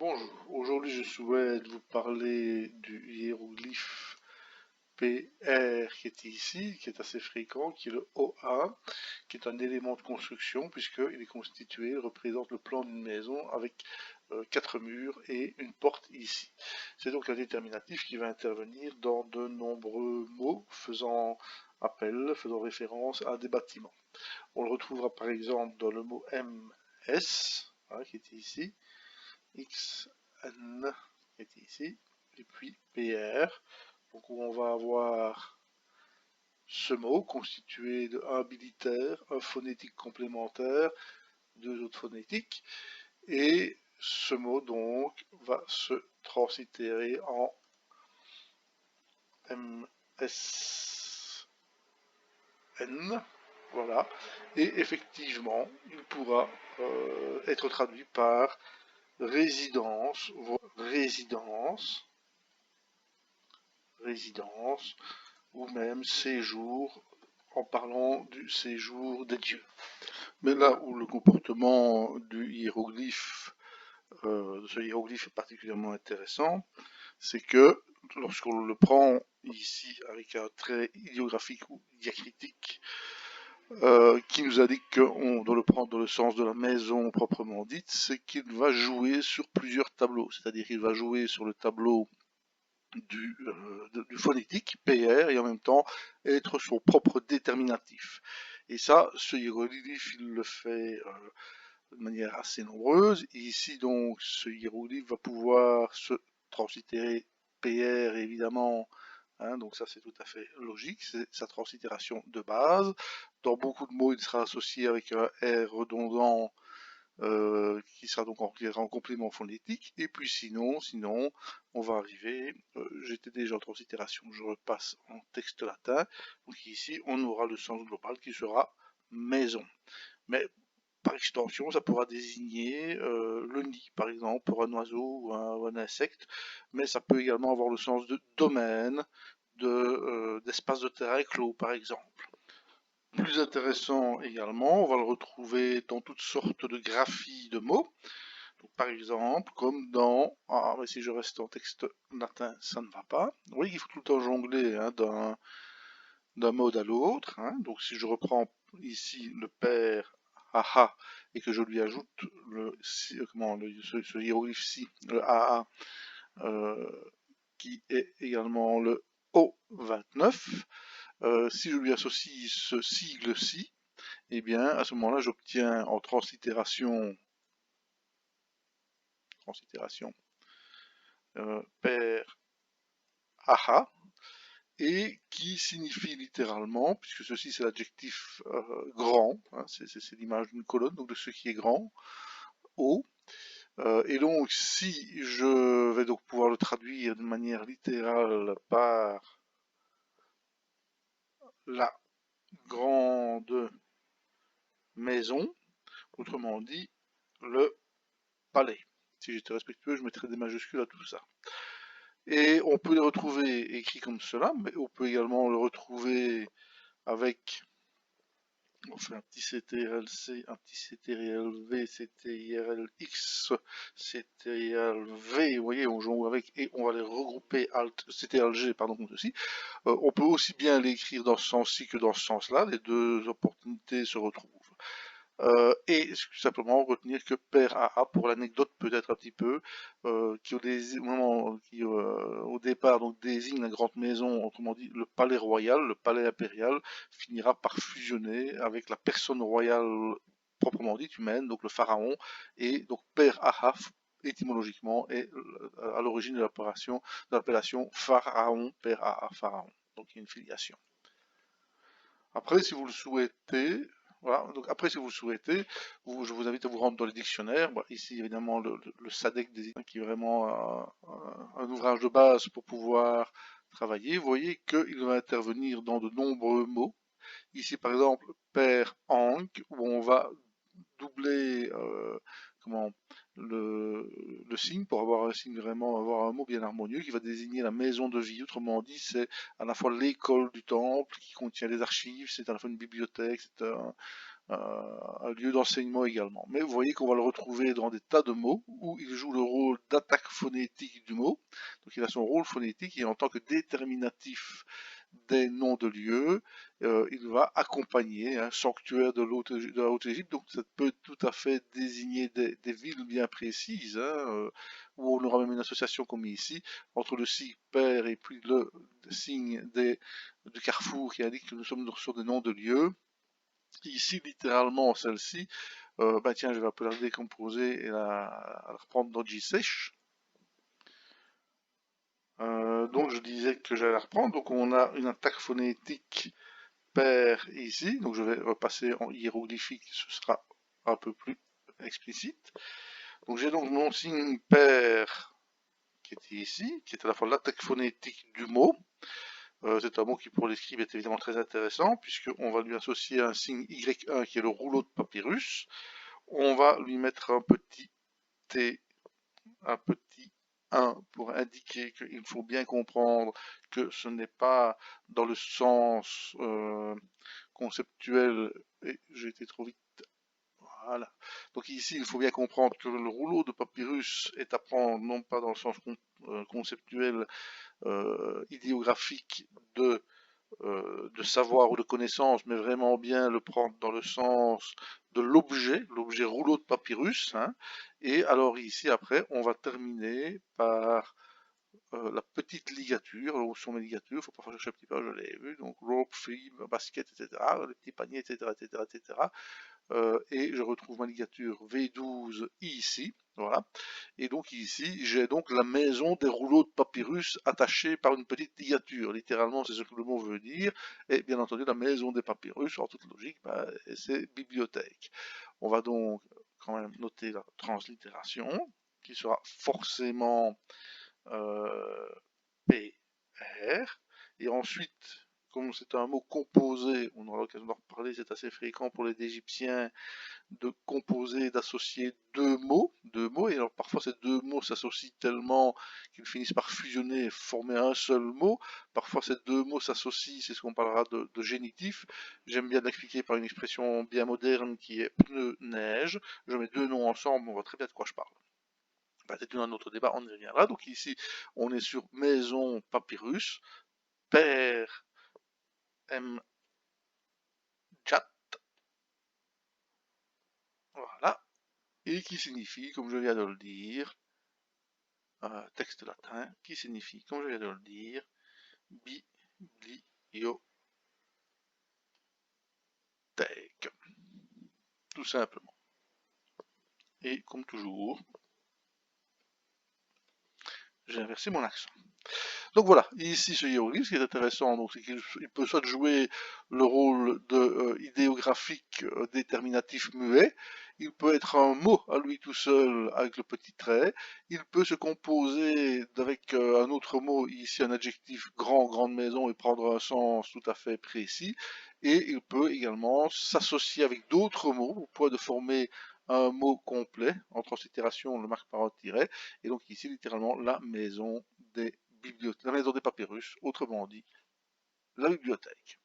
Bonjour, aujourd'hui je souhaite vous parler du hiéroglyphe PR qui est ici, qui est assez fréquent, qui est le OA, qui est un élément de construction puisqu'il est constitué, il représente le plan d'une maison avec 4 murs et une porte ici. C'est donc un déterminatif qui va intervenir dans de nombreux mots faisant appel, faisant référence à des bâtiments. On le retrouvera par exemple dans le mot MS, hein, qui est ici, XN qui est ici, et puis PR, donc où on va avoir ce mot constitué de un habilitaire, un phonétique complémentaire, deux autres phonétiques, et ce mot donc va se translittérer en MSN, voilà, et effectivement il pourra être traduit par résidence, résidence, ou même séjour, en parlant du séjour des dieux. Mais là où le comportement du hiéroglyphe, de ce hiéroglyphe est particulièrement intéressant, c'est que lorsqu'on le prend ici avec un trait idéographique ou diacritique, qui nous indique qu'on doit le prendre dans le sens de la maison proprement dite, c'est qu'il va jouer sur plusieurs tableaux, c'est-à-dire qu'il va jouer sur le tableau du phonétique, PR, et en même temps être son propre déterminatif. Et ça, ce hiéroglyphe, il le fait de manière assez nombreuse. Et ici, donc, ce hiéroglyphe va pouvoir se translittérer PR, évidemment, hein, donc ça c'est tout à fait logique, c'est sa translittération de base. Dans beaucoup de mots, il sera associé avec un R redondant, qui sera donc en complément phonétique. Et puis sinon, on va arriver, j'étais déjà en translittération, je repasse en texte latin. Donc ici, on aura le sens global qui sera maison. Mais par extension, ça pourra désigner le nid, par exemple, pour un oiseau ou un insecte. Mais ça peut également avoir le sens de domaine, d'espace de terrain clos, par exemple. Plus intéressant également, on va le retrouver dans toutes sortes de graphies de mots. Donc, par exemple, comme dans... Ah, mais si je reste en texte latin, ça ne va pas. Vous voyez qu'il faut tout le temps jongler, hein, d'un mode à l'autre. Hein. Donc si je reprends ici le père aha et que je lui ajoute ce hiéroglyphe-ci, le AA, qui est également le O29, si je lui associe ce sigle-ci, eh bien, à ce moment-là, j'obtiens en translittération père aha, et qui signifie littéralement, puisque ceci c'est l'adjectif grand, hein, c'est l'image d'une colonne, donc de ce qui est grand, haut. Et donc si je vais donc pouvoir le traduire de manière littérale par la grande maison, autrement dit le palais. Si j'étais respectueux, je mettrais des majuscules à tout ça. Et on peut les retrouver écrits comme cela, mais on peut également le retrouver avec, on fait un petit CTRL-C, un petit CTRL-V, CTRL-X, CTRL-V, vous voyez, on joue avec, et on va les regrouper, Alt, CTRL-G, pardon, aussi. On peut aussi bien l'écrire dans ce sens-ci que dans ce sens-là, les deux opportunités se retrouvent. Et simplement retenir que père AA, pour l'anecdote peut-être un petit peu, qui au départ donc désigne la grande maison, autrement dit le palais royal, le palais impérial, finira par fusionner avec la personne royale proprement dite humaine, donc le pharaon, et donc père AA étymologiquement est à l'origine de l'appellation pharaon, père AA, pharaon. Donc il y a une filiation. Après, si vous le souhaitez, voilà, donc après, si vous le souhaitez, je vous invite à vous rendre dans les dictionnaires. Bon, ici, évidemment, le SADEC qui est vraiment un ouvrage de base pour pouvoir travailler. Vous voyez qu'il va intervenir dans de nombreux mots. Ici, par exemple, père Hank, où on va doubler comment, le signe pour avoir un signe vraiment, avoir un mot bien harmonieux qui va désigner la maison de vie. Autrement dit, c'est à la fois l'école du temple qui contient les archives, c'est à la fois une bibliothèque, c'est un lieu d'enseignement également. Mais vous voyez qu'on va le retrouver dans des tas de mots où il joue le rôle d'attaque phonétique du mot. Donc il a son rôle phonétique et en tant que déterminatif des noms de lieux, il va accompagner un sanctuaire de la Haute-Égypte. Donc ça peut tout à fait désigner des villes bien précises, hein, où on aura même une association comme ici entre le signe père et puis le signe du carrefour qui indique que nous sommes sur des noms de lieux. Ici, littéralement, celle-ci, bah tiens, je vais un peu la décomposer et la reprendre dans G-Sèche. Donc, je disais que j'allais la reprendre. Donc, on a une attaque phonétique pair ici. Donc, je vais repasser en hiéroglyphique, ce sera un peu plus explicite. Donc, j'ai donc mon signe pair qui est ici, qui est à la fois l'attaque phonétique du mot. C'est un mot qui, pour les scribes, est évidemment très intéressant, puisqu'on va lui associer un signe Y1 qui est le rouleau de papyrus. On va lui mettre un petit T, un petit 1 pour indiquer qu'il faut bien comprendre que ce n'est pas dans le sens conceptuel, et j'ai été trop vite, voilà. Donc ici, il faut bien comprendre que le rouleau de papyrus est à prendre non pas dans le sens conceptuel, idéographique de savoir ou de connaissance, mais vraiment bien le prendre dans le sens de l'objet rouleau de papyrus, hein. Et alors ici, après, on va terminer par la petite ligature, où sont mes ligatures, il faut pas chercher un petit peu, je l'ai vu, donc rope, film, basket, etc., les petits paniers, etc., etc., etc. Et je retrouve ma ligature V12 ici, voilà. Et donc ici, j'ai donc la maison des rouleaux de papyrus attachés par une petite ligature. Littéralement, c'est ce que le mot veut dire. Et bien entendu, la maison des papyrus, en toute logique, bah, c'est bibliothèque. On va donc quand même noter la translittération, qui sera forcément PR. Et ensuite, comme c'est un mot composé, on aura l'occasion d'en reparler, c'est assez fréquent pour les Égyptiens de composer, d'associer deux mots, et alors parfois ces deux mots s'associent tellement qu'ils finissent par fusionner et former un seul mot. Parfois ces deux mots s'associent, c'est ce qu'on parlera de génitif. J'aime bien l'expliquer par une expression bien moderne qui est pneu-neige. Je mets deux noms ensemble, on voit très bien de quoi je parle. Bah, c'est un autre débat, on y reviendra. Donc ici, on est sur maison papyrus, père M chat, voilà, et qui signifie, comme je viens de le dire, texte latin, qui signifie, comme je viens de le dire, bibliothèque, tout simplement. Et comme toujours, j'ai inversé mon accent. Donc voilà, ici ce hiéroglyphe, ce qui est intéressant, c'est qu'il peut soit jouer le rôle de idéographique déterminatif muet, il peut être un mot à lui tout seul avec le petit trait, il peut se composer avec un autre mot, ici un adjectif grande maison, et prendre un sens tout à fait précis, et il peut également s'associer avec d'autres mots au point de former un mot complet. En translittération, on le marque par un tiret, et donc ici littéralement la maison des la maison des papyrus, autrement dit la bibliothèque.